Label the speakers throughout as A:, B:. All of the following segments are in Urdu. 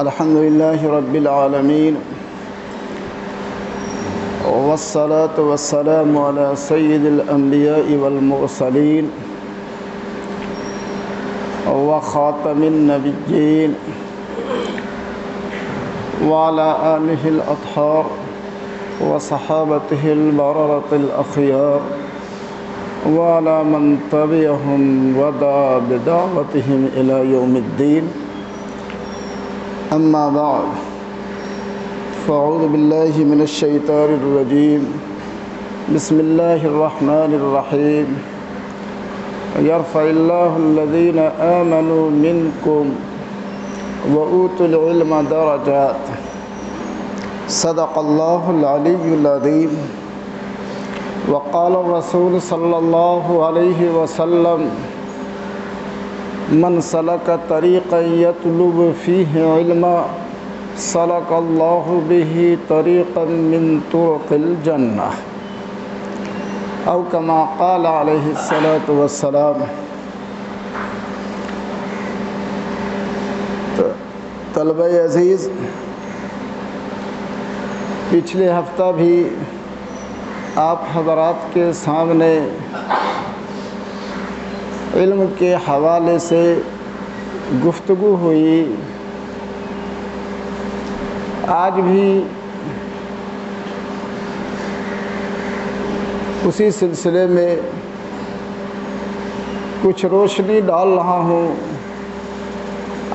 A: الحمد لله رب العالمين، والصلاة والسلام على سيد الأنبياء والمرسلين وخاتم النبيين وعلى آله الأطهار وصحابته البررة الأخيار وعلى من تبعهم ودعا بدعوتهم إلى يوم الدين. أما بعد، فأعوذ بالله من الشيطان الرجيم. بسم الله الرحمن الرحيم. يرفع الله الذين آمنوا منكم وأوتوا العلم درجات. صدق الله العلي العظيم. وقال الرسول صلى الله عليه وسلم: من سلك طريقا يطلب فيه علما سلك الله به طريقا من طرق الجنة، او كما قال عليه الصلاة والسلام. طلبہ عزیز، پچھلے ہفتہ بھی آپ حضرات کے سامنے علم کے حوالے سے گفتگو ہوئی. آج بھی اسی سلسلے میں کچھ روشنی ڈال رہا ہوں.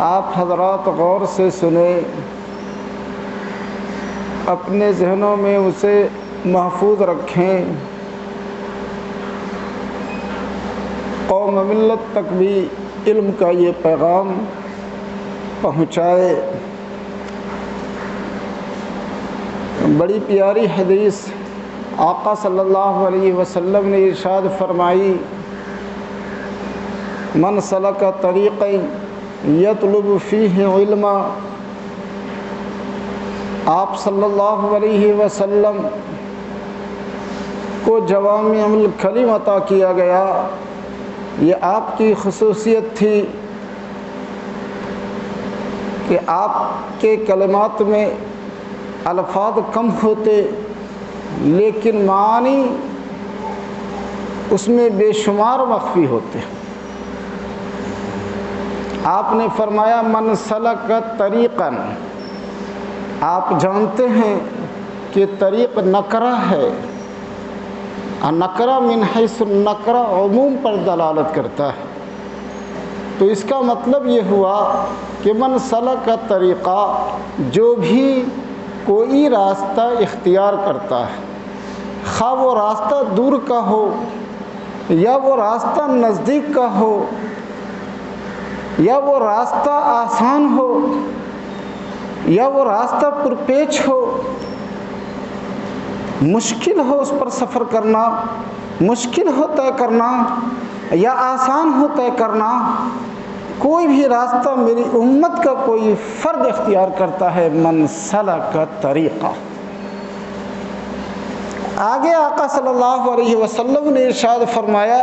A: آپ حضرات غور سے سنیں، اپنے ذہنوں میں اسے محفوظ رکھیں، قوم ملت تک بھی علم کا یہ پیغام پہنچائے. بڑی پیاری حدیث آقا صلی اللہ علیہ وسلم نے ارشاد فرمائی: من سلک طریقا یطلب فیہ علما. آپ صلی اللہ علیہ وسلم کو جوامع الکلم عطا کیا گیا. یہ آپ کی خصوصیت تھی کہ آپ کے کلمات میں الفاظ کم ہوتے لیکن معانی اس میں بے شمار مخفی ہوتے. آپ نے فرمایا: من سلک طریقا. آپ جانتے ہیں کہ طریق نکرہ ہے. نکرہ من حیث النکرہ عموم پر دلالت کرتا ہے، تو اس کا مطلب یہ ہوا کہ من سلک طریقہ، جو بھی کوئی راستہ اختیار کرتا ہے، خواہ وہ راستہ دور کا ہو یا وہ راستہ نزدیک کا ہو یا وہ راستہ آسان ہو یا وہ راستہ پرپیچ ہو، مشکل ہو اس پر سفر کرنا، مشکل ہو طے کرنا یا آسان ہو طے کرنا، کوئی بھی راستہ میری امت کا کوئی فرد اختیار کرتا ہے، من سلک طریقہ. آگے آقا صلی اللہ علیہ وسلم نے ارشاد فرمایا: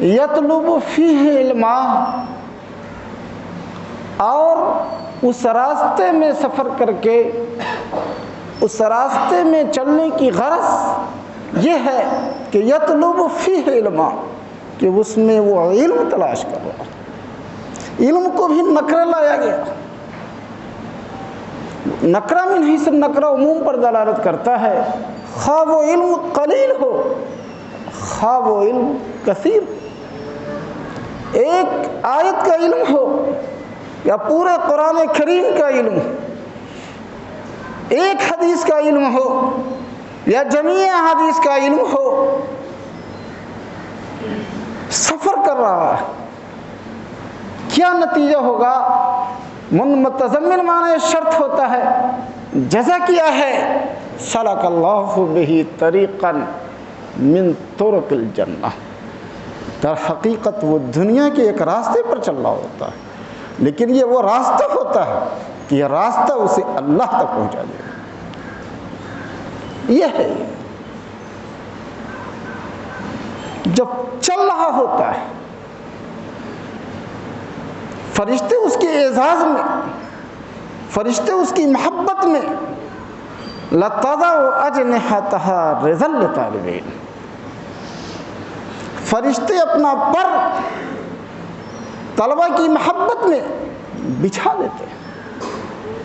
A: یطلب فیہ علما. اور اس راستے میں سفر کر کے، اس راستے میں چلنے کی غرض یہ ہے کہ یطلب فیہ علما، کہ اس میں وہ علم تلاش کر رہا. علم کو بھی نکرہ لایا گیا. نکرہ من حیث النکرہ عموم پر دلالت کرتا ہے، خواہ وہ علم قلیل ہو خواہ وہ علم کثیر. ایک آیت کا علم ہو یا پورے قرآن کریم کا علم، ایک حدیث کا علم ہو یا جمیع حدیث کا علم ہو، سفر کر رہا ہے، کیا نتیجہ ہوگا؟ متضمن معنی شرط ہوتا ہے، جزا کیا ہے؟ سلک اللہ بہ طریقا من طرق الجنہ. در حقیقت وہ دنیا کے ایک راستے پر چل رہا ہوتا ہے، لیکن یہ وہ راستہ ہوتا ہے کہ یہ راستہ اسے اللہ تک پہنچا دے. یہ ہے جب چل رہا ہوتا ہے، فرشتے اس کے اعزاز میں فرشتے اس کی محبت میں لَتَضَعُ أَجْنِحَتَهَا رِضًا لِطَالِبِينَ، فرشتے اپنا پر طلبہ کی محبت میں بچھا دیتے ہیں۔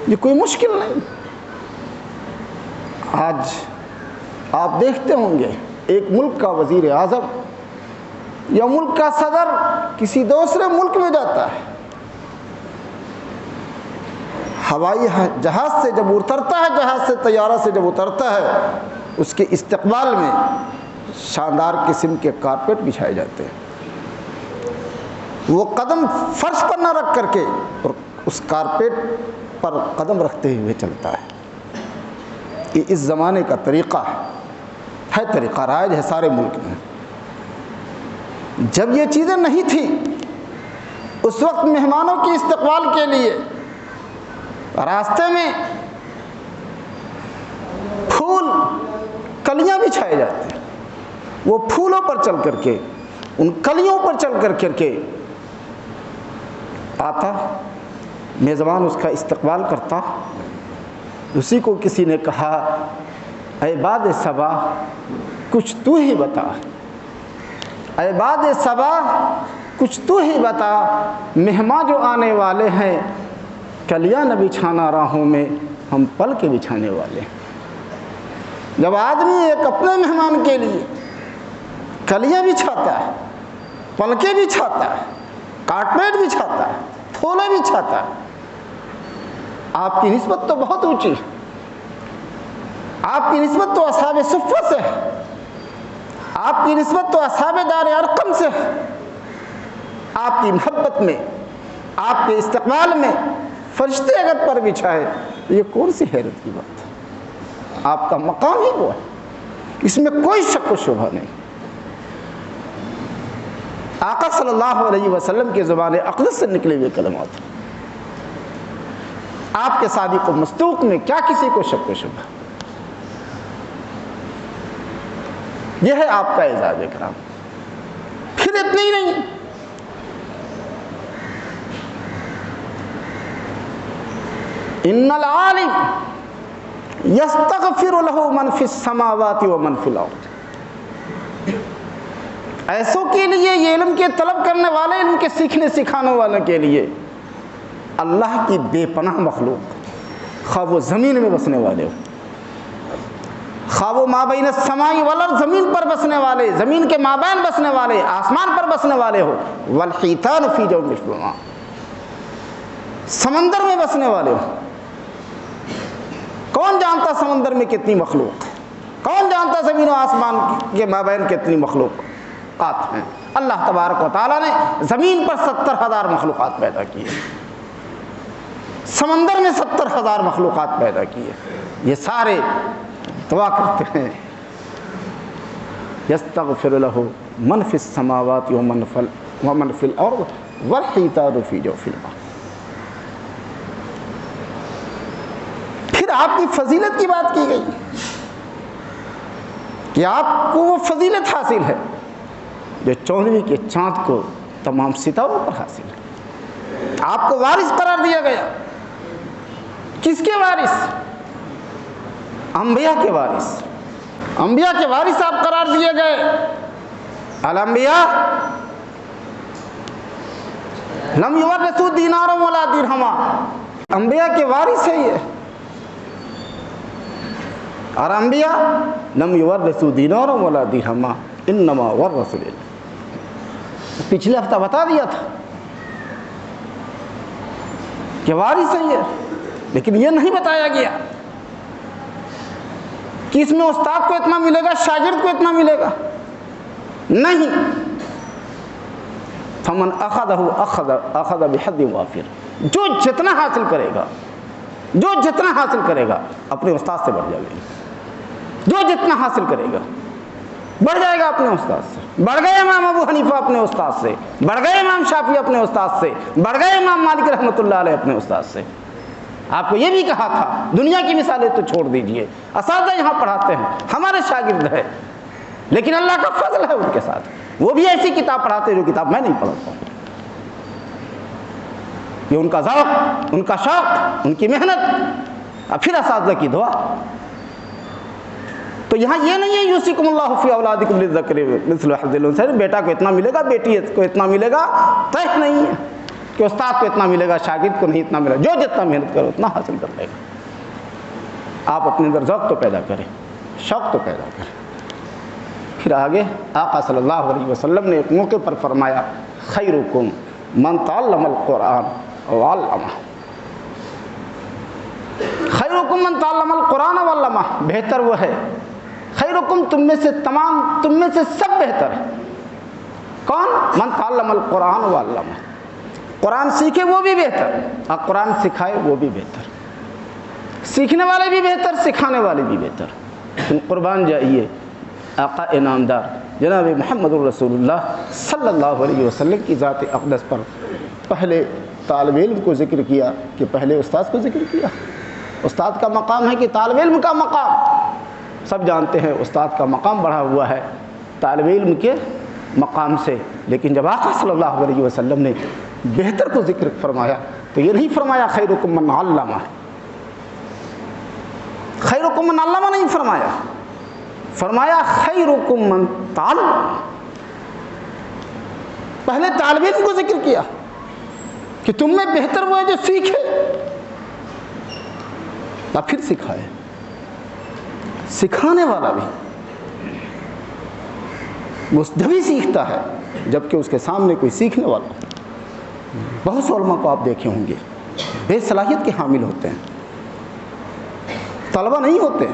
A: یہ کوئی مشکل نہیں۔ آج آپ دیکھتے ہوں گے ایک ملک کا وزیر اعظم یا ملک کا صدر کسی دوسرے ملک میں جاتا ہے، ہوائی جہاز سے جب اترتا ہے، جہاز سے طیارہ سے جب اترتا ہے، اس کے استقبال میں شاندار قسم کے کارپیٹ بچھائے جاتے ہیں۔ وہ قدم فرش پر نہ رکھ کر کے اور اس کارپیٹ پر قدم رکھتے ہوئے چلتا ہے۔ یہ اس زمانے کا طریقہ ہے، طریقہ رائج ہے سارے ملک میں۔ جب یہ چیزیں نہیں تھیں، اس وقت مہمانوں کے استقبال کے لیے راستے میں پھول کلیاں بچھائے جاتے ہیں۔ وہ پھولوں پر چل کر کے، ان کلیوں پر چل کر کے آتا، میزبان اس کا استقبال کرتا۔ اسی کو کسی نے کہا، اے باد صبا کچھ تو ہی بتا، اے باد صبا کچھ تو ہی بتا، مہمان جو آنے والے ہیں کلیاں نہ بچھانا راہوں میں، ہم پل کے بچھانے والے ہیں۔ جب آدمی ایک اپنے مہمان کے لیے کلیاں بچھاتا ہے، پلکیں بچھاتا ہے، کارپیٹ بچھاتا ہے، پھولیں بچھاتا ہے، آپ کی نسبت تو بہت اونچی ہے۔ آپ کی نسبت تو اصحاب صفہ سے ہے، آپ کی نسبت تو اصحاب دار ارقم سے ہے۔ آپ کی محبت میں، آپ کے استقبال میں فرشتے اگر پر بچھائے تو یہ کون سی حیرت کی بات ہے؟ آپ کا مقام ہی وہ ہے، اس میں کوئی شک و شبہ نہیں۔ آقا صلی اللہ علیہ وسلم کے زبان اقدس سے نکلے ہوئے کلمات، آپ کے صادق و مصدوق میں کیا کسی کو شک و شبہ؟ یہ ہے آپ کا اعزاز اکرام۔ پھر اتنی ہی نہیں، ان العالم یستغفر له من فی السماوات ومن فی الارض، ایسوں کے لیے، یہ علم کے طلب کرنے والے، علم کے سیکھنے سکھانے والے کے لیے اللہ کی بے پناہ مخلوق، خواہ وہ زمین میں بسنے والے ہو، خواہ وہ مابین السماء والارض زمین پر بسنے والے، زمین کے مابین بسنے والے، آسمان پر بسنے والے ہو، والحیتان فی جوف السماء سمندر میں بسنے والے ہو۔ کون جانتا سمندر میں کتنی مخلوق ہے؟ کون جانتا زمین و آسمان کے مابین کتنی مخلوقات ہیں؟ اللہ تبارک و تعالیٰ نے زمین پر 70,000 مخلوقات پیدا کی ہے، سمندر میں 70,000 مخلوقات پیدا کی ہے۔ یہ سارے دعا کرتے ہیں، یستغفر لہ من فی السماوات ومن فی الارض والحیتان فی جوف البحر۔ پھر آپ کی فضیلت کی بات کی گئی کہ آپ کو وہ فضیلت حاصل ہے جو 14ویں کے چاند کو تمام ستاروں پر حاصل ہے۔ آپ کو وارث قرار دیا گیا۔ کس کے وارث؟ انبیاء کے وارث۔ انبیاء کے وارث آپ قرار دیے گئے۔ الانبیاء لم یورثوا دینارا ولا درہما، انبیاء کے وارث ہے یہ۔ اور انبیاء لم یورثوا دینارا ولا درہما انما ورثوا العلم۔ پچھلے ہفتہ بتا دیا تھا کہ وارث ہے یہ، لیکن یہ نہیں بتایا گیا کہ اس میں استاد کو اتنا ملے گا، شاگرد کو اتنا ملے گا، نہیں۔ فمن اخذ بحد وافر، جو جتنا حاصل کرے گا، جو جتنا حاصل کرے گا اپنے استاد سے بڑھ جائے گا، جو جتنا حاصل کرے گا بڑھ جائے گا اپنے استاد سے۔ بڑھ گئے امام ابو حنیفہ اپنے استاد سے، بڑھ گئے امام شافعی اپنے استاد سے، بڑھ گئے امام مالک رحمۃ اللہ علیہ اپنے استاد سے۔ آپ کو یہ بھی کہا تھا، دنیا کی مثالیں تو چھوڑ دیجئے، اساتذہ یہاں پڑھاتے ہیں، ہمارے شاگرد ہیں، لیکن اللہ کا فضل ہے ان کے ساتھ، وہ بھی ایسی کتاب پڑھاتے ہیں جو کتاب میں نہیں پڑھتا ہوں۔
B: یہ ان کا ذوق، ان کا شوق، ان کی محنت، اور پھر اساتذہ کی دعا۔ تو یہاں یہ نہیں ہے یوصیکم اللہ فی اولادکم للذکر مثل حظ الانثیین، بیٹا کو اتنا ملے گا، بیٹی کو اتنا ملے گا، طے نہیں ہے کہ استاد کو اتنا ملے گا، شاگرد کو نہیں اتنا ملے گا، جو جتنا محنت کرو اتنا حاصل کر لے گا۔ آپ اپنے اندر ذوق تو پیدا کریں، شوق تو پیدا کریں۔ پھر آگے آقا صلی اللہ علیہ وسلم نے ایک موقع پر فرمایا خیرکم من تعلم القرآن وعلمہ، خیرکم من تعلم القرآن وعلمہ، بہتر وہ ہے، خیرکم تم میں سے تم میں سے سب بہتر ہے، کون؟ من تعلم القرآن وعلمہ، قرآن سیکھے وہ بھی بہتر اور قرآن سکھائے وہ بھی بہتر، سیکھنے والے بھی بہتر، سکھانے والے بھی بہتر۔ تم قربان جائیے آقا انعامدار جناب محمد الرسول اللہ صلی اللہ علیہ وسلم کی ذات اقدس پر پہلے طالب علم کو ذکر کیا کہ پہلے استاد کو ذکر کیا۔ استاد کا مقام ہے کہ طالب علم کا مقام؟ سب جانتے ہیں استاد کا مقام بڑھا ہوا ہے طالب علم کے مقام سے، لیکن جب آقا صلی اللہ علیہ وسلم نے بہتر کو ذکر فرمایا تو یہ نہیں فرمایا خیرکم من علمہ، خیرکم من علمہ نہیں فرمایا، فرمایا خیرکم من تعلم۔ پہلے طالب علم کو ذکر کیا کہ تم میں بہتر وہ ہے جو سیکھے اور پھر سکھائے، سکھانے والا بھی وہ جبھی سیکھتا ہے جبکہ اس کے سامنے کوئی سیکھنے والا ہو۔ بہت سے علماء کو آپ دیکھے ہوں گے بے صلاحیت کے حامل ہوتے ہیں، طلبہ نہیں ہوتے،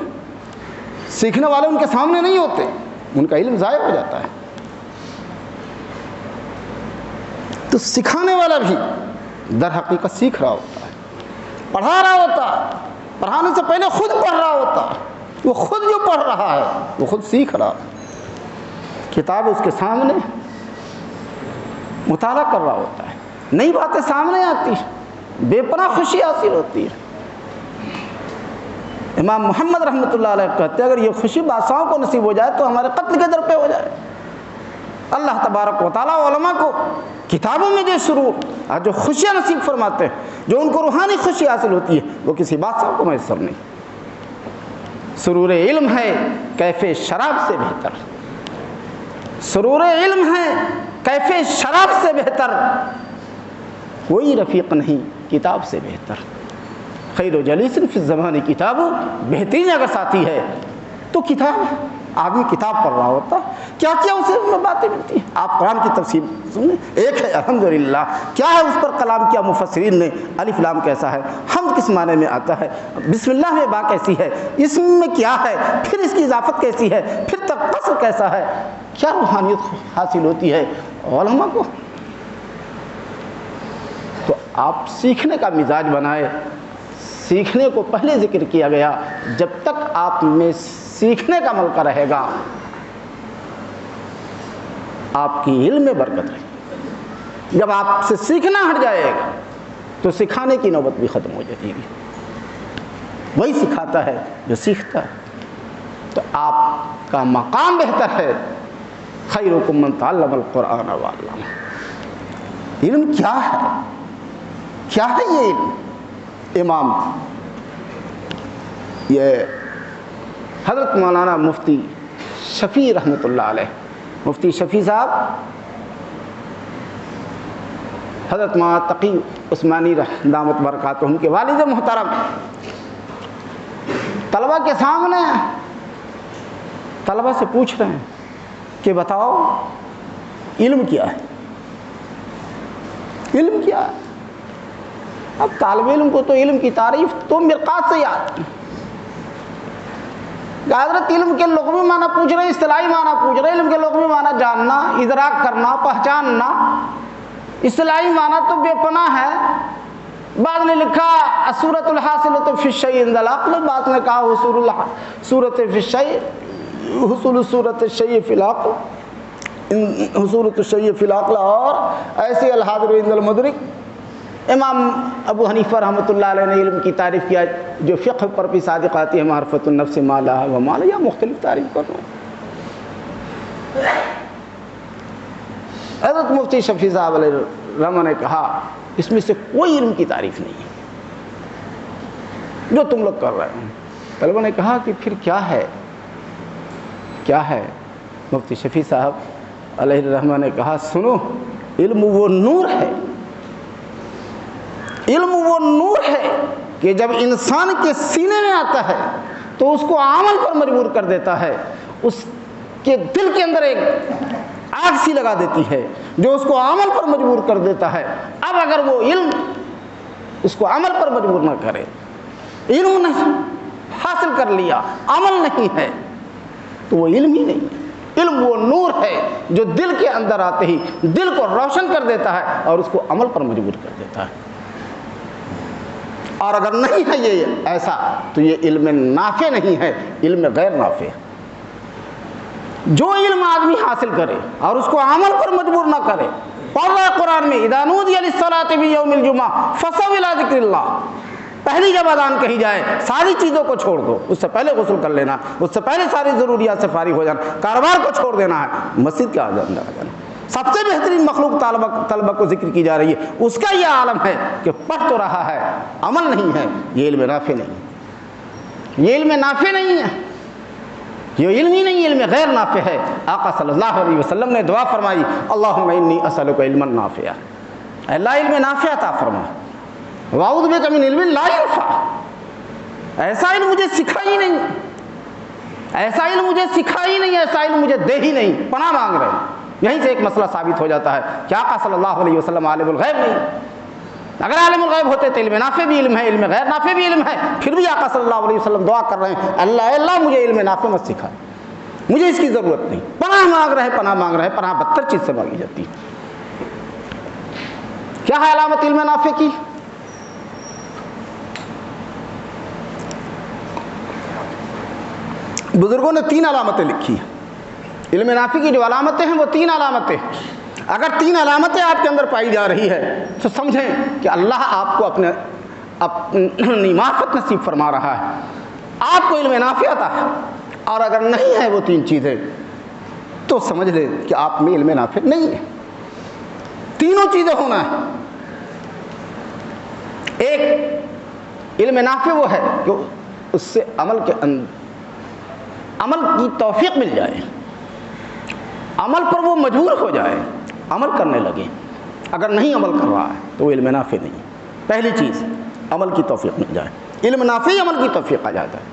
B: سیکھنے والے ان کے سامنے نہیں ہوتے، ان کا علم ضائع ہو جاتا ہے۔ تو سکھانے والا بھی در حقیقت سیکھ رہا ہوتا ہے، پڑھا رہا ہوتا ہے، پڑھانے سے پہلے خود پڑھ رہا ہوتا ہے، وہ خود جو پڑھ رہا ہے وہ خود سیکھ رہا ہے، کتاب اس کے سامنے مطالعہ کر رہا ہوتا ہے، نئی باتیں سامنے آتی ہیں، بے پناہ خوشی حاصل ہوتی ہے۔ امام محمد رحمۃ اللہ علیہ کہتے ہیں اگر یہ خوشی بادشاہوں کو نصیب ہو جائے تو ہمارے قتل کے در پہ ہو جائے۔ اللہ تبارک و تعالیٰ علماء کو کتابوں میں جو سرور اور جو خوشیاں نصیب فرماتے ہیں، جو ان کو روحانی خوشی حاصل ہوتی ہے، وہ کسی بادشاہ کو میسر نہیں۔ سرور علم ہے کیف شراب سے بہتر، سرور علم ہے کیف شراب سے بہتر، کوئی رفیق نہیں کتاب سے بہتر۔ خیر و جلیس فی الزمان کتاب، بہترین اگر ساتھی ہے تو کتاب ہے۔ آدمی کتاب پڑھ رہا ہوتا کیا کیا اسے باتیں ملتی ہیں۔ آپ قرآن کی تفسیر سنیں، ایک ہے الحمدللہ، کیا ہے اس پر کلام کیا مفسرین نے، الف لام کیسا ہے، حمد کس معنی میں آتا ہے، بسم اللہ میں با کیسی ہے، اسم میں کیا ہے، پھر اس کی اضافت کیسی ہے، پھر تقصر کیسا ہے، کیا روحانیت حاصل ہوتی ہے علماء کو۔ تو آپ سیکھنے کا مزاج بنائے، سیکھنے کو پہلے ذکر کیا گیا، جب تک آپ میں سیکھنے کا ملکہ رہے گا آپ کی علم میں برکت رہے گی۔ جب آپ سے سیکھنا ہٹ جائے گا تو سکھانے کی نوبت بھی ختم ہو جائے گی، وہی سکھاتا ہے جو سیکھتا ہے۔ تو آپ کا مقام بہتر ہے، خیرکم من تعلم القرآن وعلمہ۔ علم کیا ہے، کیا ہے یہ علم؟ امام یہ حضرت مولانا مفتی شفیع رحمۃ اللہ علیہ، مفتی شفیع صاحب حضرت مولانا تقی عثمانی دامت برکاتہم کے والد محترم، طلبہ کے سامنے طلبہ سے پوچھ رہے ہیں کہ بتاؤ علم کیا ہے، علم کیا ہے؟ اب طالب علم کو تو علم کی تعریف تو مرقات سے یاد، حضرت علم کے لغوی معنی پوچھ رہے ہیں، اصطلاحی معنی پوچھ رہے ہیں۔ علم کے لغوی معنی جاننا، ادراک کرنا، پہچاننا، اصطلاحی معنی تو بے پناہ ہے۔ بعد نے لکھا الصورۃ الحاصلۃ فی الشیء عند العقل، بعد نے کہا حصول الصورۃ فی الشیء، حصول الصورۃ الشیء فی العقل، حصول الشیء فی العقل، اور ایسے الحاضر عند المدرک۔ امام ابو حنیفہ رحمۃ اللہ علیہ نے علم کی تعریف کیا جو فقہ پر بھی صادق آتی ہے، معرفت النفس ما لہا و ما لہا، یا مختلف تعریف کر رہا ہوں۔ حضرت مفتی شفیع صاحب علیہ الرحمہ نے کہا اس میں سے کوئی علم کی تعریف نہیں ہے جو تم لوگ کر رہے ہو۔ طلبہ نے کہا کہ پھر کیا ہے؟ کیا ہے؟ مفتی شفیع صاحب علیہ الرحمہ نے کہا سنو، علم وہ نور ہے، علم وہ نور ہے کہ جب انسان کے سینے میں آتا ہے تو اس کو عمل پر مجبور کر دیتا ہے، اس کے دل کے اندر ایک آگ سی لگا دیتی ہے جو اس کو عمل پر مجبور کر دیتا ہے۔ اب اگر وہ علم اس کو عمل پر مجبور نہ کرے، علم نہیں حاصل کر لیا، عمل نہیں ہے، تو وہ علم ہی نہیں ہے۔ علم وہ نور ہے جو دل کے اندر آتے ہی دل کو روشن کر دیتا ہے اور اس کو عمل پر مجبور کر دیتا ہے۔ اور اگر نہیں ہے یہ ایسا تو یہ علم نافع نہیں ہے، علم غیر نافع ہے۔ جو علم آدمی حاصل کرے اور اس کو عمل پر مجبور نہ کرے، پڑھ رہا ہے قرآن میں اذا نودی للصلاۃ فی یوم الجمعہ فاسعوا الی ذکر اللہ، پہلی جب اذان کہی جائے ساری چیزوں کو چھوڑ دو، اس سے پہلے غسل کر لینا، اس سے پہلے ساری ضروریات سے فارغ ہو جانا، کاروبار کو چھوڑ دینا ہے، مسجد کے اندر آ جانا۔ سب سے بہترین مخلوق طلبہ کو ذکر کی جا رہی ہے، اس کا یہ عالم ہے کہ پڑھ تو رہا ہے، عمل نہیں ہے، یہ علم نافع نہیں ہے، یہ علم نافع نہیں ہے، یہ علم ہی نہیں، علم غیر نافع ہے۔ آقا صلی اللہ علیہ وسلم نے دعا فرمائی اللہم انی اسألک علما نافعا، اے اللہ علم نافع عطا فرما، واعوذ بک من علم لا ینفع، ایسا علم مجھے سکھا ہی نہیں، ایسا علم مجھے سکھا ہی نہیں، ایسا علم مجھے دے ہی نہیں، پناہ مانگ رہے ہیں۔ یہیں سے ایک مسئلہ ثابت ہو جاتا ہے کہ آقا صلی اللہ علیہ وسلم عالم الغیب نہیں، اگر عالم الغیب ہوتے تو علم نافع بھی علم ہے، علم غیر نافع بھی علم ہے، پھر بھی آقا صلی اللہ علیہ وسلم دعا کر رہے ہیں اللہ اللہ مجھے علم نافع مت سکھا، مجھے اس کی ضرورت نہیں، پناہ مانگ رہے ہیں، پناہ مانگ رہے ہیں، پناہ بدتر چیز سے مانگی جاتی ہے۔ کیا ہے علامت علم نافع کی؟ بزرگوں نے 3 علامتیں لکھی ہیں علم نافع کی، جو علامتیں ہیں وہ 3 علامتیں، اگر 3 علامتیں آپ کے اندر پائی جا رہی ہے تو سمجھیں کہ اللہ آپ کو اپنی معرفت نصیب فرما رہا ہے، آپ کو علم نافع عطا ہے، اور اگر نہیں ہے وہ 3 چیزیں تو سمجھ لیں کہ آپ میں علم نافع نہیں ہے۔ تینوں چیزیں ہونا ہے۔ ایک علم نافع وہ ہے کہ اس سے عمل کی توفیق مل جائے، عمل پر وہ مجبور ہو جائے، عمل کرنے لگے۔ اگر نہیں عمل کر رہا ہے تو وہ علم نافع نہیں۔ پہلی چیز عمل کی توفیق مل جائے، علم نافع ہی عمل کی توفیق آ جاتا ہے۔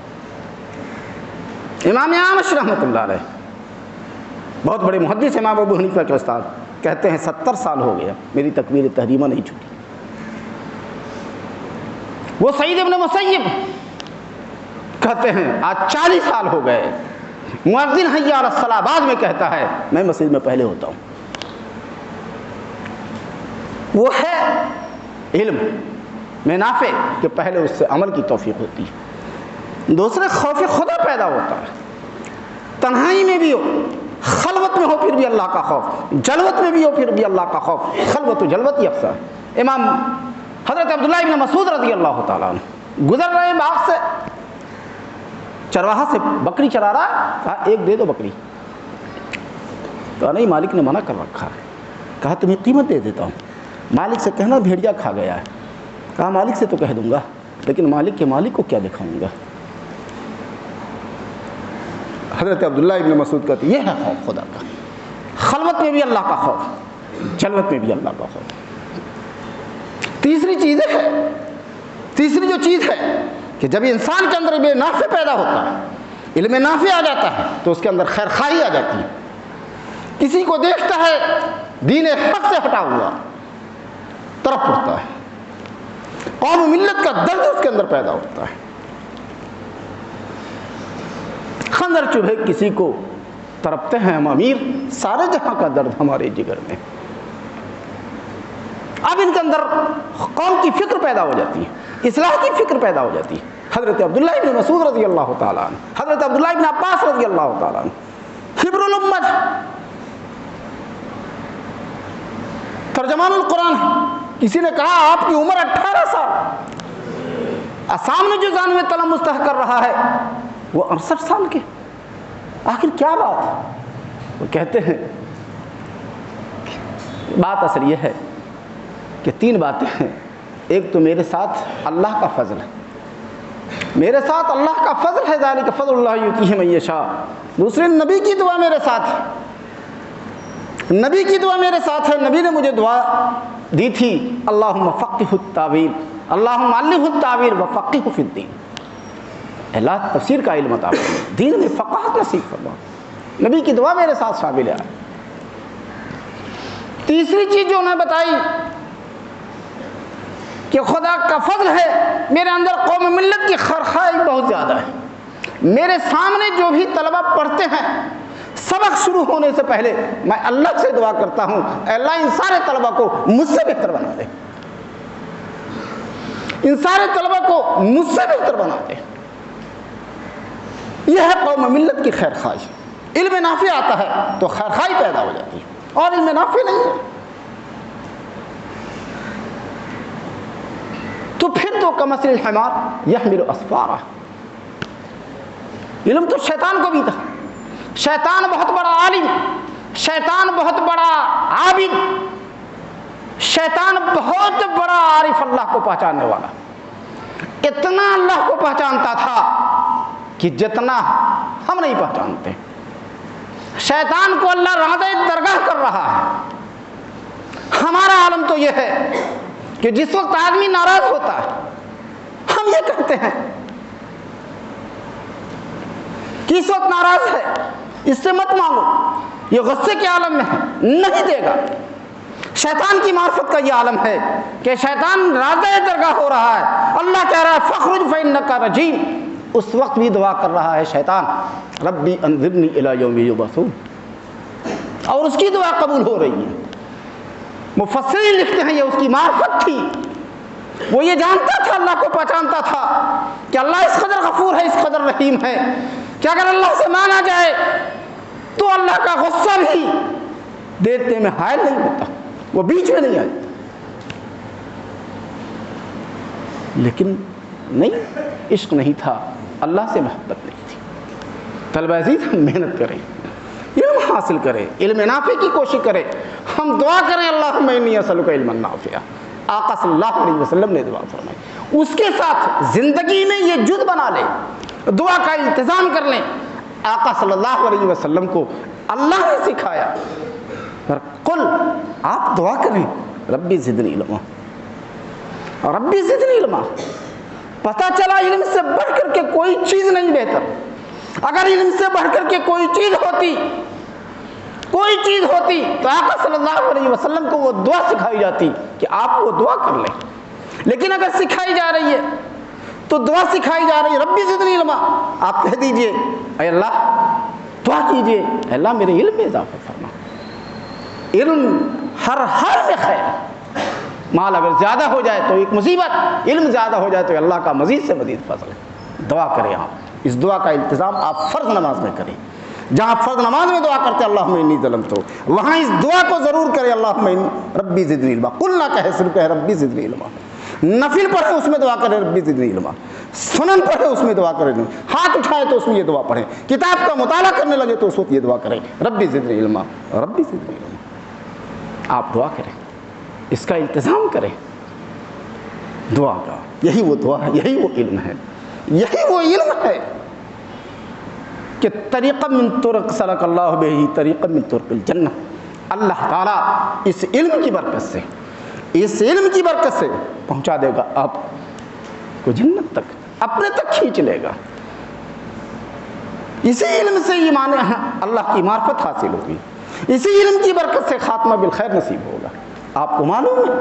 B: امام اعمش رحمۃ اللہ علیہ بہت بڑے محدث، امام ابو حنیفہ کے استاد، کہتے ہیں 70 سال ہو گیا میری تکبیر تحریمہ نہیں چھوٹی۔ وہ سعید ابن مسیب کہتے ہیں آج 40 سال ہو گئے، مؤذن حی علی الصلاۃ بعد میں کہتا ہے میں مسجد میں پہلے ہوتا ہوں۔ وہ ہے علم میں نافع کہ پہلے اس سے عمل کی توفیق ہوتی ہے۔ دوسرے خوف خدا پیدا ہوتا ہے، تنہائی میں بھی ہو، خلوت میں ہو پھر بھی اللہ کا خوف، جلوت میں بھی ہو پھر بھی اللہ کا خوف، خلوت و جلوت ہی افضل ہے۔ امام حضرت عبداللہ ابن مسعود رضی اللہ تعالیٰ عنہ گزر رہے باغ سے، چرواہا سے بکری چرا رہا، کہا ایک دے دو بکری، کہا نہیں مالک نے منع کر رکھا ہے، کہا تمہیں قیمت دے دیتا ہوں، مالک سے کہنا بھیڑیا کھا گیا ہے، کہا مالک سے تو کہہ دوں گا لیکن مالک کے مالک کو کیا دکھاؤں گا۔ حضرت عبداللہ ابن مسعود کہتے یہ ہے خوف خدا کا، خلوت میں بھی اللہ کا خوف، جلوت میں بھی اللہ کا خوف۔ تیسری چیز ہے، تیسری جو چیز ہے کہ جب انسان کے اندر علم نافع پیدا ہوتا ہے، علم نافع آ جاتا ہے تو اس کے اندر خیر خواہی آ جاتی ہے۔ کسی کو دیکھتا ہے دین حق سے ہٹا ہوا طرف اٹھتا ہے، قوم و ملت کا درد اس کے اندر پیدا ہوتا ہے۔ خنجر چبھے کسی کو تڑپتے ہیں ہم امیر، سارے جہاں کا درد ہمارے جگر میں۔ اب ان کے اندر قوم کی فکر پیدا ہو جاتی ہے، اصلاح کی فکر پیدا ہو جاتی ہے۔ حضرت عبداللہ ابن مسعود رضی اللہ تعالیٰ عنہ، حضرت عبداللہ ابن عباس رضی اللہ تعالیٰ عنہ، حبر الامت، ترجمان القرآن، کسی نے کہا آپ کی عمر 18 سال، سامنے جو زانوے طلب مستحق کر رہا ہے وہ 68 سال کے، آخر کیا بات؟ وہ کہتے ہیں بات اصل یہ ہے کہ 3 باتیں ہیں. ایک تو میرے ساتھ اللہ کا فضل ہے, میرے ساتھ اللہ کا فضل ہے, ذالک فضل اللہ یؤتیہ من یشاء. دوسرے نبی کی دعا میرے ساتھ ہے, نبی کی دعا میرے ساتھ ہے. نبی نے مجھے دعا دی تھی, اللہم فقہہ التاویل, اللہم علمہ التاویل وفقہہ فی الدین. اللہ تفسیر کا علم عطا فرما, دین میں فقاہت نصیب فرما. نبی کی دعا میرے ساتھ شامل ہے. تیسری چیز جو انہیں بتائی کہ خدا کا فضل ہے, میرے اندر قوم ملت کی خیرخواہی بہت زیادہ ہے. میرے سامنے جو بھی طلبہ پڑھتے ہیں, سبق شروع ہونے سے پہلے میں اللہ سے دعا کرتا ہوں, اے اللہ ان سارے طلبہ کو مجھ سے بہتر بنا دے, ان سارے طلبہ کو مجھ سے بہتر بنا دے. یہ ہے قوم ملت کی خیرخواہی. علم نافع آتا ہے تو خیرخواہی پیدا ہو جاتی ہے, اور علم نافع نہیں ہے تو پھر تو کمثل الحمار یحمل اسفارا. علم تو شیطان کو بھی تھا. شیطان بہت بڑا عالم, شیطان بہت بڑا عابد, شیطان بہت بڑا عارف, اللہ کو پہچاننے والا. اتنا اللہ کو پہچانتا تھا کہ جتنا ہم نہیں پہچانتے. شیطان کو اللہ راضی درگاہ کر رہا ہے. ہمارا عالم تو یہ ہے کہ جس وقت آدمی ناراض ہوتا ہے ہم یہ کہتے ہیں کہ اس وقت ناراض ہے, اس سے مت مانگو, یہ غصے کے عالم میں ہے, نہیں دے گا. شیطان کی معرفت کا یہ عالم ہے کہ شیطان راضی درگاہ ہو رہا ہے. اللہ کہہ رہا ہے فخرج فإنک رجیم. اس وقت بھی دعا کر رہا ہے شیطان, ربی انظرنی الی یوم یبعثون, اور اس کی دعا قبول ہو رہی ہے. مفسرین لکھتے ہیں یہ اس کی معرفت تھی. وہ یہ جانتا تھا, اللہ کو پہچانتا تھا کہ اللہ اس قدر غفور ہے, اس قدر رحیم ہے کہ اگر اللہ سے مانا جائے تو اللہ کا غصہ بھی دیتے میں حائل نہیں ہوتا, وہ بیچ میں نہیں آتا. لیکن نہیں, عشق نہیں تھا, اللہ سے محبت نہیں تھی. طلبہ عزیز ہم محنت کریں, علم حاصل کریں, علم نافع کی کوشش کریں. ہم دعا کریں اللہم انی اسألک علما نافعا. آقا صلی اللہ علیہ وسلم نے دعا فرمائی. اس کے ساتھ زندگی میں یہ جد بنا لیں, دعا کا التزام کر لیں. آقا صلی اللہ علیہ وسلم کو اللہ نے سکھایا, قل, آپ دعا کریں ربی زدنی علما, ربی زدنی علما. پتہ چلا علم سے بڑھ کر کے کوئی چیز نہیں بہتر. اگر علم سے بڑھ کر کے کوئی چیز ہوتی تو آقا صلی اللہ علیہ وسلم کو وہ دعا سکھائی جاتی کہ آپ وہ دعا کر لیں. لیکن اگر سکھائی جا رہی ہے تو دعا سکھائی جا رہی ہے ربی زدنی علما. آپ کہہ دیجئے اے اللہ, دعا کیجئے اے اللہ میرے علم میں اضافہ فرما. علم ہر حال میں خیر ہے. مال اگر زیادہ ہو جائے تو ایک مصیبت, علم زیادہ ہو جائے تو اللہ کا مزید سے مزید فضل ہے. دعا کریں آپ, اس دعا کا التزام آپ فرض نماز میں کریں. جہاں فرض نماز میں دعا کرتے اللہم انی ظلمت, وہاں اس دعا کو ضرور کریں اللہم انی ربی زدنی علما. قل نہ کہے, صرف کہے ربی زدنی علما. نفل پڑھے اس میں دعا کریں ربی زدنی علما. سنن پڑھے اس میں دعا کریں, ہاتھ اٹھائے تو اس میں یہ دعا پڑھیں, کتاب کا مطالعہ کرنے لگے تو اس وقت یہ دعا کریں ربی زدنی علما, ربی زدنی علما. آپ دعا کریں, اس کا التزام کریں دعا کا. یہی وہ دعا ہے, یہی وہ علم ہے, یہی وہ علم ہے کہ طریقہ من طرق سلک اللہ بہ طریقہ من طرق الجنہ. اللہ تعالیٰ اس علم کی برکت سے, اس علم کی برکت سے پہنچا دے گا آپ کو جنت تک, اپنے تک کھینچ لے گا. اسی علم سے ایمان اللہ کی معرفت حاصل ہوگی, اسی علم کی برکت سے خاتمہ بالخیر نصیب ہوگا. آپ کو معلوم ہے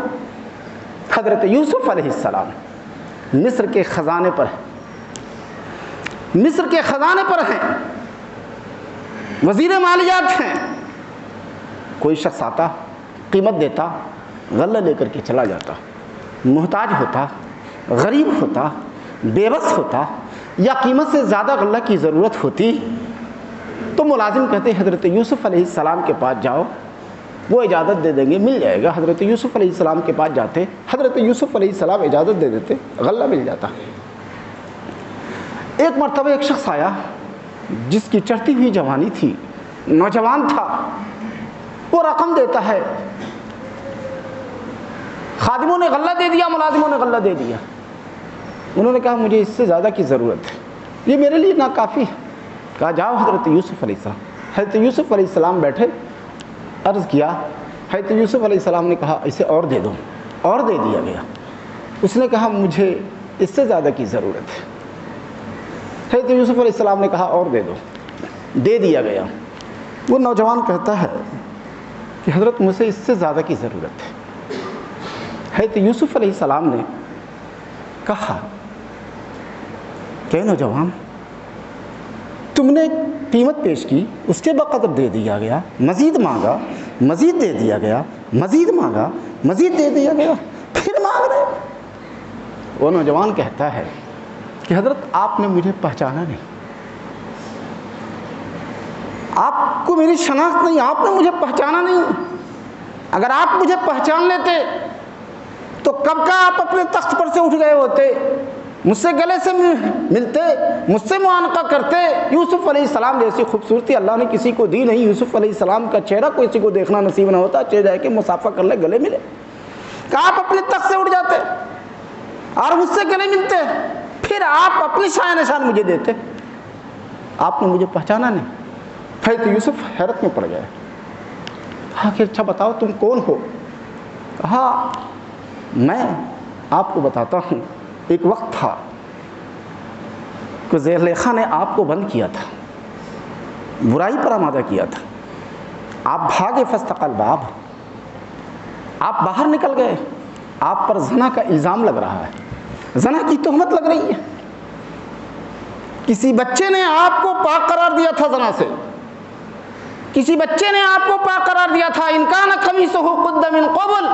B: حضرت یوسف علیہ السلام مصر کے خزانے پر ہیں, مصر کے خزانے پر ہیں, وزیر مالیات ہیں. کوئی شخص آتا, قیمت دیتا, غلہ لے کر کے چلا جاتا. محتاج ہوتا, غریب ہوتا, بے بس ہوتا, یا قیمت سے زیادہ غلہ کی ضرورت ہوتی تو ملازم کہتے حضرت یوسف علیہ السلام کے پاس جاؤ, وہ اجازت دے دیں گے, مل جائے گا. حضرت یوسف علیہ السلام کے پاس جاتے, حضرت یوسف علیہ السلام اجازت دے دیتے, غلہ مل جاتا. ایک مرتبہ ایک شخص آیا جس کی چڑھتی ہوئی جوانی تھی, نوجوان تھا. وہ رقم دیتا ہے, خادموں نے غلہ دے دیا، ملازموں نے غلہ دے دیا. انہوں نے کہا مجھے اس سے زیادہ کی ضرورت ہے، یہ میرے لیے ناکافی ہے. کہا جاؤ حضرت یوسف علیہ السلام. حضرت یوسف علیہ السلام بیٹھے، عرض کیا. حضرت یوسف علیہ السلام نے کہا اسے اور دے دو، اور دے دیا گیا. اس نے کہا مجھے اس سے زیادہ کی ضرورت ہے. حضرت یوسف علیہ السلام نے کہا اور دے دو، دے دیا گیا. وہ نوجوان کہتا ہے کہ حضرت مجھے اس سے زیادہ کی ضرورت ہے. حضرت یوسف علیہ السلام نے کہا کہ نوجوان تم نے قیمت پیش کی، اس کے بقدر دے دیا گیا، مزید مانگا، مزید دے دیا گیا، مزید مانگا، مزید دے دیا گیا، پھر مانگ رہے. وہ نوجوان کہتا ہے کہ حضرت آپ نے مجھے پہچانا نہیں، آپ کو میری شناخت نہیں، آپ نے مجھے پہچانا نہیں. اگر آپ مجھے پہچان لیتے تو کب کا آپ اپنے تخت پر سے اٹھ گئے ہوتے، مجھ سے گلے سے ملتے، مجھ سے معانقہ کرتے. یوسف علیہ السلام جیسی خوبصورتی اللہ نے کسی کو دی نہیں. یوسف علیہ السلام کا چہرہ کسی کو دیکھنا نصیب نہ ہوتا، چلے جائے کہ مصافحہ کر لے، گلے ملے. کہ آپ اپنے تخت سے اٹھ جاتے اور مجھ سے گلے ملتے، پھر آپ اپنی شان نشان مجھے دیتے. آپ نے مجھے پہچانا نہیں. حضرت یوسف حیرت میں پڑ گئے. کہا کہ اچھا بتاؤ تم کون ہو؟ کہا میں آپ کو بتاتا ہوں. ایک وقت تھا کہ زلیخا نے آپ کو بند کیا تھا، برائی پر آمادہ کیا تھا. آپ بھاگے فاستقل الباب، آپ باہر نکل گئے. آپ پر زنا کا الزام لگ رہا ہے، زنا کی تہمت لگ رہی ہے. کسی بچے نے آپ کو پاک قرار دیا تھا زنا سے، کسی بچے نے آپ کو پاک قرار دیا تھا. ان کان قمیصہ قد من قبل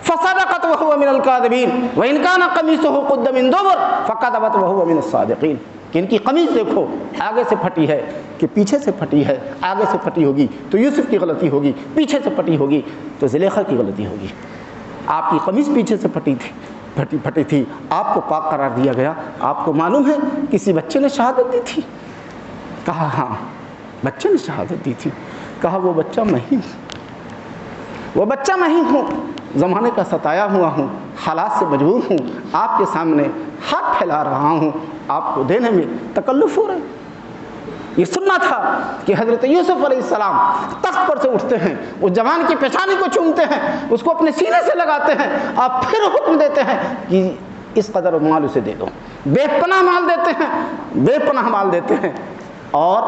B: فصدقت وهو من الكاذبین وان کان قمیصہ قد من دبر فکذبت وهو من الصادقین. کہ ان کی قمیص دیکھو، آگے سے پھٹی ہے کہ پیچھے سے پھٹی ہے. آگے سے پھٹی ہوگی تو یوسف کی غلطی ہوگی، پیچھے سے پھٹی ہوگی تو زلیخا کی غلطی ہوگی. آپ کی قمیص پیچھے سے پھٹی تھی، آپ کو پاک قرار دیا گیا. آپ کو معلوم ہے کسی بچے نے شہادت دی تھی؟ کہا ہاں بچے نے شہادت دی تھی. کہا وہ بچہ میں ہی ہوں، وہ بچہ میں ہی ہوں. زمانے کا ستایا ہوا ہوں، حالات سے مجبور ہوں، آپ کے سامنے ہاتھ پھیلا رہا ہوں، آپ کو دینے میں تکلف ہو رہا ہے. یہ سننا تھا کہ حضرت یوسف علیہ السلام تخت پر سے اٹھتے ہیں، اس جوان کی پیشانی کو چومتے ہیں، اس کو اپنے سینے سے لگاتے ہیں، آپ پھر حکم دیتے ہیں کہ اس قدر مال اسے دے دو. بے پناہ مال دیتے ہیں، بے پناہ مال دیتے ہیں. اور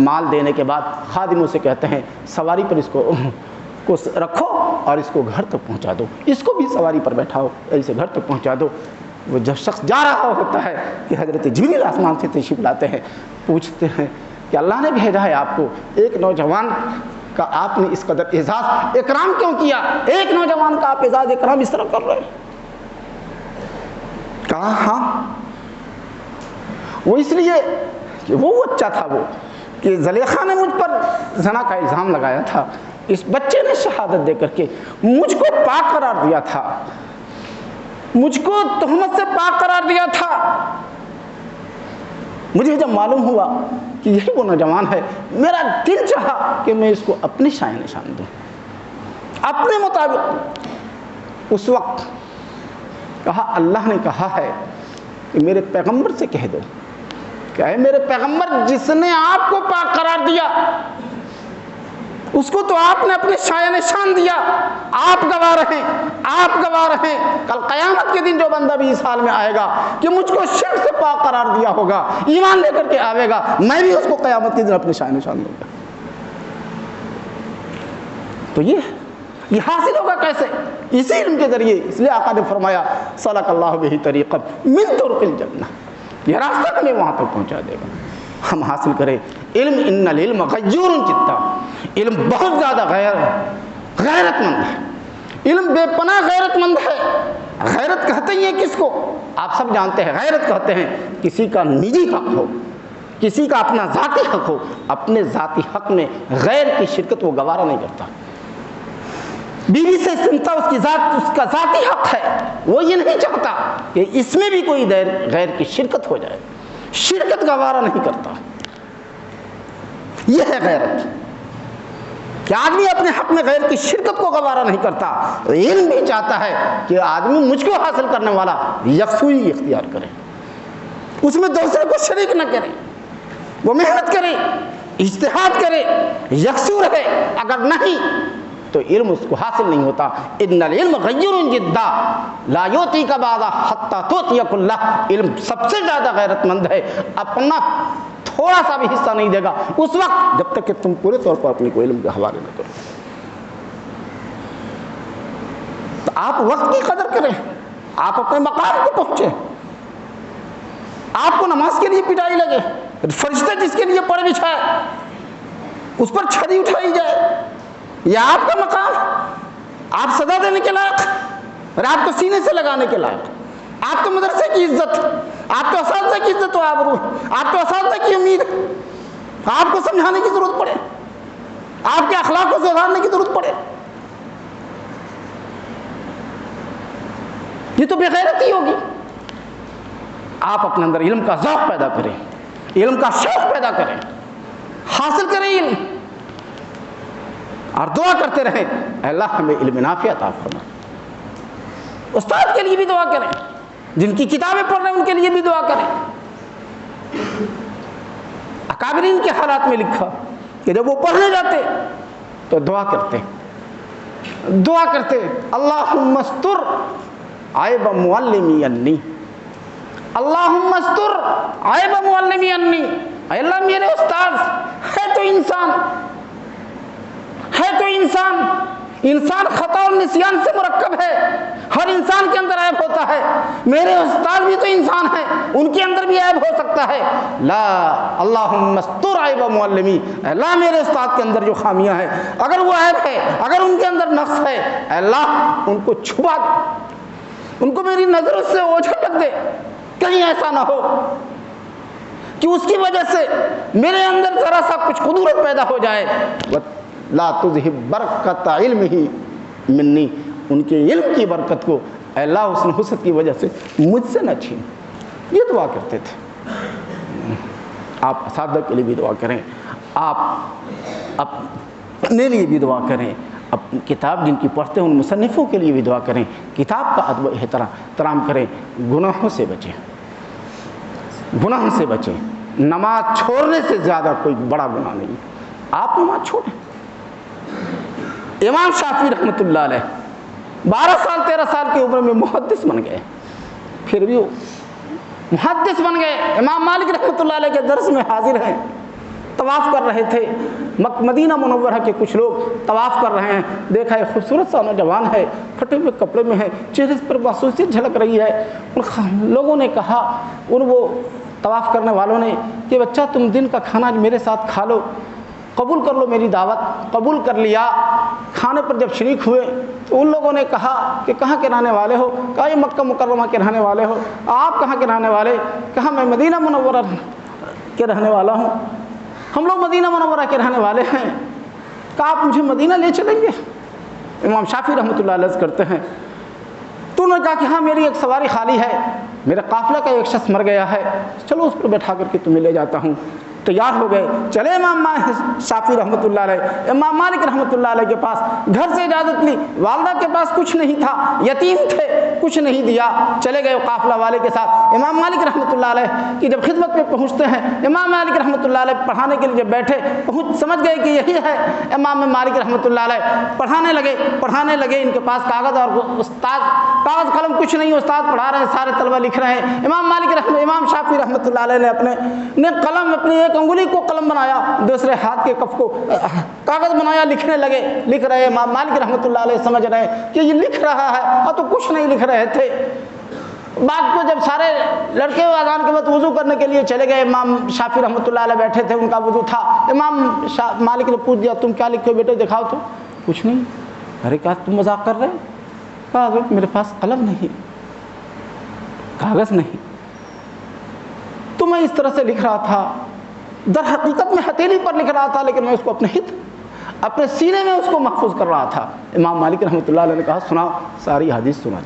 B: مال دینے کے بعد خادموں سے کہتے ہیں سواری پر اس کو رکھو اور اس کو گھر تک پہنچا دو، اس کو بھی سواری پر بیٹھاؤ، ایسے گھر تک پہنچا دو. وہ جب شخص جا رہا ہوتا ہے کہ حضرت جبریل آسمان سے تشریف لاتے ہیں، پوچھتے ہیں کہ اللہ نے بھیجا ہے آپ کو، ایک نوجوان کا آپ نے اس قدر اعزاز اکرام کیوں کیا؟ ایک نوجوان کا آپ اعزاز اکرام اس طرح کر رہے ہیں. کہا ہاں وہ اس لیے کہ وہ بچہ تھا وہ کہ زلیخا نے مجھ پر زنا کا الزام لگایا تھا، اس بچے نے شہادت دے کر کے مجھ کو پاک قرار دیا تھا، مجھ کو تہمت سے پاک قرار دیا تھا. مجھے جب معلوم ہوا کہ یہی وہ نوجوان ہے، میرا دل چاہا کہ میں اس کو اپنی شان نشان دوں اپنے مطابق. اس وقت کہا اللہ نے کہا ہے کہ میرے پیغمبر سے کہہ دو کہ اے میرے پیغمبر، جس نے آپ کو پاک قرار دیا اس کو تو آپ نے اپنے شایع نشان دیا. آپ گواہ رہیں، آپ گواہ رہیں. کل قیامت کے دن جو بندہ بھی اس حال میں آئے گا کہ مجھ کو شرک سے پاک قرار دیا ہوگا، ایمان لے کر کے آئے گا، میں بھی اس کو قیامت کے دن اپنے شایع نشان دوں گا. تو یہ حاصل ہوگا کیسے؟ اسی علم کے ذریعے. اس لیے آقا نے فرمایا سلک اللہ بہ طریقا من طرق الجنہ، یہ راستہ ہمیں وہاں تک پہنچا دے گا. ہم حاصل کریں علم. ان العلم غیور جتا، علم بہت زیادہ غیرت مند ہے. علم بے پناہ غیرت مند ہے. غیرت کہتے ہیں کس کو؟ آپ سب جانتے ہیں. غیرت کہتے ہیں کسی کا نجی حق ہو، کسی کا اپنا ذاتی حق ہو، اپنے ذاتی حق میں غیر کی شرکت وہ گوارا نہیں کرتا. بیوی سے سنتا اس کا ذاتی حق ہے، وہ یہ نہیں چاہتا کہ اس میں بھی کوئی غیر کی شرکت ہو جائے، شرکت گوارا نہیں کرتا. یہ ہے غیرت. کہ آدمی اپنے حق میں غیر کی شرکت کو گوارا نہیں کرتا، علم بھی چاہتا ہے کہ آدمی مجھ کو حاصل کرنے والا یکسوئی اختیار کرے، اس میں دوسرے کو شریک نہ کرے، وہ محنت کرے، اجتہاد کرے، یکسو رہے، اگر نہیں تو علم اس کو حاصل نہیں ہوتا۔ ان العلم غیر جدا لا یؤتیک بعض حتی تؤتیک اللہ، علم سب سے زیادہ غیرت مند ہے، اپنا تھوڑا سا بھی حصہ نہیں دے گا اس وقت جب تک کہ تم پورے طور پر اپنے کو علم کے حوالے نہ کرو۔ تو آپ وقت کی قدر کریں، آپ اپنے مقام کو پہنچے، آپ کو نماز کے لیے پٹائی لگے، فرشتے جس کے لیے پڑھ بچھائے اس پر چھڑی اٹھائی جائے، یہ آپ کا مقام، آپ سزا دینے کے لائق اور آپ کو سینے سے لگانے کے لائق، آپ کو مدرسے کی عزت، آپ کو اساتذہ کی عزت و آبرو، آپ کو اساتذہ کی امید، آپ کو سمجھانے کی ضرورت پڑے، آپ کے اخلاق کو سدھارنے کی ضرورت پڑے، یہ تو بے غیرتی ہوگی۔ آپ اپنے اندر علم کا ذوق پیدا کریں، علم کا شوق پیدا کریں، حاصل کریں علم، اور دعا کرتے رہیں اے اللہ ہمیں علم نافع عطا فرما۔ استاد کے لیے بھی دعا کریں، جن کی کتابیں پڑھ رہے ہیں ان کے لیے بھی دعا کریں۔ اکابرین کے حالات میں لکھا کہ جب وہ پڑھنے جاتے تو دعا کرتے اللہم استر عیب معلمی انی، اللہم استر عیب معلمی انی، اے اللہ میرے استاد ہے تو انسان خطا اور نسیان سے مرکب ہے، ہر انسان کے اندر عیب ہوتا ہے، میرے استاد بھی تو انسان ہیں، ان کے اندر بھی عیب ہو سکتا ہے، لا اللہم استر عیب معلمی، اللہ میرے استاد کے اندر جو خامیاں ہیں اگر وہ عیب ہے، اگر ان کے اندر نقص ہے، اللہ ان کو چھپا دے، ان کو میری نظروں سے اوجھل رکھ دے، کہیں ایسا نہ ہو کہ اس کی وجہ سے میرے اندر ذرا سا کچھ قدرت پیدا ہو جائے، لا تذہب برکت علمہ منی، ان کے علم کی برکت کو اے اللہ حسن حسد کی وجہ سے مجھ سے نہ چھین۔ یہ دعا کرتے تھے۔ آپ اساتذہ کے لیے بھی دعا کریں، آپ اپنے لیے بھی دعا کریں، اپنی کتاب جن کی پڑھتے ہیں ان مصنفوں کے لیے بھی دعا کریں، کتاب کا ادب و احترام کریں، گناہوں سے بچیں، نماز چھوڑنے سے زیادہ کوئی بڑا گناہ نہیں، آپ نماز چھوڑیں۔ امام شافعی رحمۃ اللہ علیہ 12 سال 13 سال کی عمر میں محدث بن گئے، پھر بھی وہ محدث بن گئے۔ امام مالک رحمۃ اللہ علیہ کے درس میں حاضر ہیں، طواف کر رہے تھے، مدینہ منورہ کے کچھ لوگ طواف کر رہے ہیں، دیکھا ایک خوبصورت سا نوجوان ہے، پھٹے ہوئے کپڑے میں ہے، چہرے پر معصومیت جھلک رہی ہے۔ لوگوں نے کہا، وہ طواف کرنے والوں نے کہ بچہ تم دن کا کھانا میرے ساتھ کھا لو، قبول کر لو میری دعوت۔ قبول کر لیا۔ کھانے پر جب شریک ہوئے تو ان لوگوں نے کہا کہ کہاں کے رہنے والے ہو؟ کہا یہ مکہ مکرمہ کے رہنے والے ہو۔ آپ کہاں کے رہنے والے؟ کہا میں مدینہ منورہ کے رہنے والا ہوں۔ ہم لوگ مدینہ منورہ کے رہنے والے ہیں۔ کہا آپ مجھے مدینہ لے چلیں گے؟ امام شافعی رحمۃ اللہ علیہ کرتے ہیں، تو انہوں نے کہا کہ ہاں میری ایک سواری خالی ہے، میرے قافلہ کا ایک شخص مر گیا ہے، چلو اس پر بیٹھا کر کے تمہیں لے جاتا ہوں۔ تیار ہو گئے، چلے امام شافعی رحمۃ اللہ علیہ امام مالک رحمۃ اللہ علیہ کے پاس، گھر سے اجازت لی، والدہ کے پاس کچھ نہیں تھا، یتیم تھے، کچھ نہیں دیا، چلے گئے قافلہ والے کے ساتھ۔ امام مالک رحمۃ اللہ علیہ کی جب خدمت میں پہنچتے ہیں، امام مالک رحمۃ اللہ علیہ پڑھانے کے لیے جب بیٹھے، سمجھ گئے کہ یہی ہے امام مالک رحمۃ اللہ علیہ، پڑھانے لگے، ان کے پاس کاغذ اور کاغذ قلم کچھ نہیں، استاد پڑھا رہے ہیں، سارے طلبہ لکھ رہے ہیں۔ امام شافعی رحمۃ اللہ علیہ نے اپنی ایک انگلی کو قلم بنایا، دوسرے ہاتھ کے کف کو کاغذ بنایا، لکھنے لگے، لکھ رہے۔ امام مالک رحمۃ اللہ علیہ سمجھ رہے کہ یہ لکھ رہا ہے، اور تو کچھ نہیں لکھ رہے تھے۔ بعد کو جب سارے لڑکے اذان کے بعد وضو کرنے کے لیے چلے گئے، امام شافعی رحمۃ اللہ علیہ بیٹھے تھے، ان کا وضو تھا۔ امام مالک نے پوچھ دیا تم کیا لکھے ہو بیٹے، دکھاؤ تو۔ کچھ نہیں۔ ارے کہا تم مذاق کر رہے؟ کہا حضرت میرے پاس قلم نہیں، کاغذ نہیں، تو میں اس طرح سے لکھ رہا تھا، در حقیقت میں ہتھیلی پر لکھ رہا تھا، لیکن میں اس کو اپنے سینے میں اس کو محفوظ کر رہا تھا۔ امام مالک رحمۃ اللہ علیہ نے کہا سنا، ساری حدیث سنا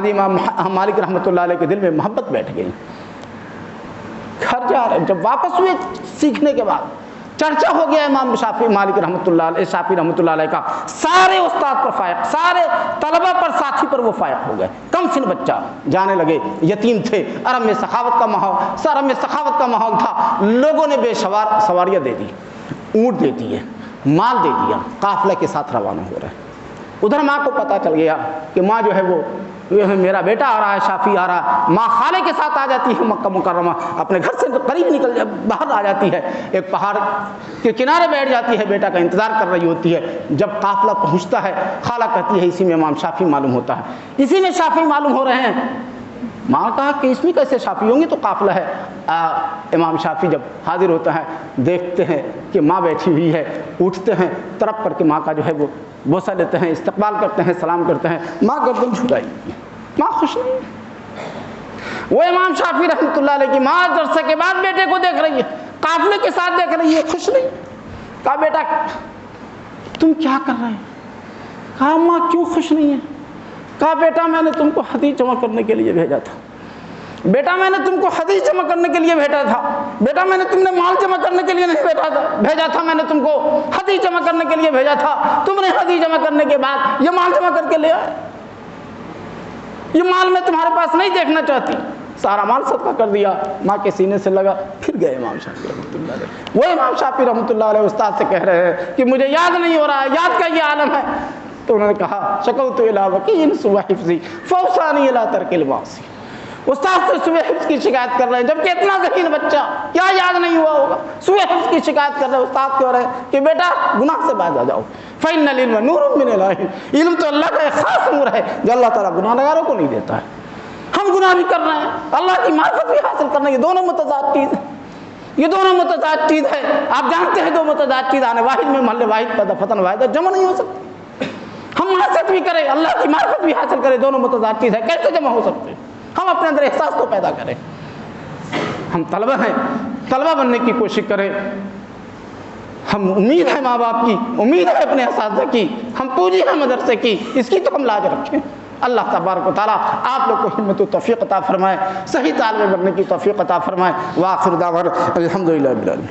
B: دی۔ امام مالک رحمۃ اللہ علیہ کے دل میں محبت بیٹھ گئی۔ گھر جا رہے، جب واپس ہوئے سیکھنے کے بعد چرچا ہو گیا امام شافعی مالک رحمۃ اللہ علیہ شافعی رحمۃ اللہ علیہ کا، سارے استاد پر فائق، سارے طلبہ پر ساتھی پر وہ فائق ہو گئے، کم سن بچہ جانے لگے، یتیم تھے، عرب میں سخاوت کا ماحول تھا، لوگوں نے بے شمار سواریاں دے دی، اونٹ دے دیے، مال دے دیا، قافلے کے ساتھ روانہ ہو رہے ہیں۔ ادھر ماں کو پتہ چل گیا کہ ماں جو ہے وہ میرا بیٹا آ رہا ہے، شافی آ رہا ہے، ماں خالے کے ساتھ آ جاتی ہے مکہ مکرمہ، اپنے گھر سے قریب نکل باہر آ جاتی ہے، ایک پہاڑ کے کنارے بیٹھ جاتی ہے، بیٹا کا انتظار کر رہی ہوتی ہے۔ جب قافلہ پہنچتا ہے خالہ کہتی ہے اسی میں امام شافی معلوم ہوتا ہے، اسی میں شافی معلوم ہو رہے ہیں۔ ماں کہا کہ اس میں کیسے شافی ہوں گے، تو قافلہ ہے۔ امام شافی جب حاضر ہوتا ہے دیکھتے ہیں کہ ماں بیٹھی ہوئی ہے، اٹھتے ہیں، طرف کر کے ماں کا جو ہے وہ بوسہ لیتے ہیں، استقبال کرتے ہیں، سلام کرتے ہیں، ماں گردن جھکائی، ماں خوش نہیں ہے۔ وہ امام شافی رحمۃ اللہ علیہ کی ماں جلسے کے بعد بیٹے کو دیکھ رہی ہے، قافلے کے ساتھ دیکھ رہی ہے، خوش نہیں۔ کہا بیٹا تم کیا کر رہے ہیں؟ کہا ماں کیوں خوش نہیں ہے؟ کہا بیٹا میں نے تم کو حدیث جمع کرنے کے لیے بھیجا تھا، بیٹا میں نے تم کو حدیث جمع کرنے کے لیے بھیجا تھا، بیٹا میں نے تم نے مال جمع کرنے کے لیے نہیں بھیجا تھا، میں نے تم کو حدیث جمع کرنے کے لیے بھیجا تھا، تم نے حدیث جمع کرنے کے بعد یہ مال جمع کر کے لے آئے، یہ مال میں تمہارے پاس نہیں دیکھنا چاہتی، سارا مال صدقہ کر دیا۔ ماں کے سینے سے لگا، پھر گئے امام شافعی رحمۃ اللہ علیہ۔ وہ امام شافعی رحمۃ اللہ علیہ استاد سے کہہ رہے ہیں کہ مجھے یاد نہیں ہو رہا ہے، یاد کا یہ عالم ہے۔ تو انہوں نے کہا شکوت الی وکیع سوء حفظی فاوصانی الی ترک المعاصی۔ استاد سے سوء حفظ کی شکایت کر رہے ہیں، جبکہ اتنا ذہین بچہ کیا یاد نہیں ہوا ہوگا، سوء حفظ کی شکایت کر رہے ہیں۔ استاد کہہ رہے ہیں کہ بیٹا گناہ سے باز آ جاؤ، فإن العلم نور من اللہ، علم تو اللہ کا ایک خاص نور ہے جو اللہ تعالیٰ گناہ گاروں کو نہیں دیتا ہے۔ ہم گناہ بھی کر رہے ہیں، اللہ کی معرفت بھی حاصل کرنا، یہ دونوں متضاد چیز ہیں، یہ دونوں متضاد چیز ہے۔ آپ جانتے ہیں دو متضاد چیز آنے واحد میں محل واحد پیدا فتن واحد جمع نہیں ہو سکتی۔ ہم معرفت بھی کریں، اللہ کی معرفت بھی حاصل کریں، دونوں متضاد چیز ہے، کیسے جمع ہو سکتے ہیں؟ ہم اپنے اندر احساس کو پیدا کریں۔ ہم طلبہ ہیں، طلبہ بننے کی کوشش کریں۔ ہم امید ہے ماں باپ کی، امید ہے اپنے اساتذہ کی، ہم پوجی ہے مدرسے کی، اس کی تو ہم لاج رکھیں۔ اللہ تبارک و تعالیٰ آپ لوگ کو ہمت و توفیق عطا فرمائے، صحیح طالب بننے کی توفیق عطا فرمائے۔ وآخر دعوانا الحمدللہ رب العالمین۔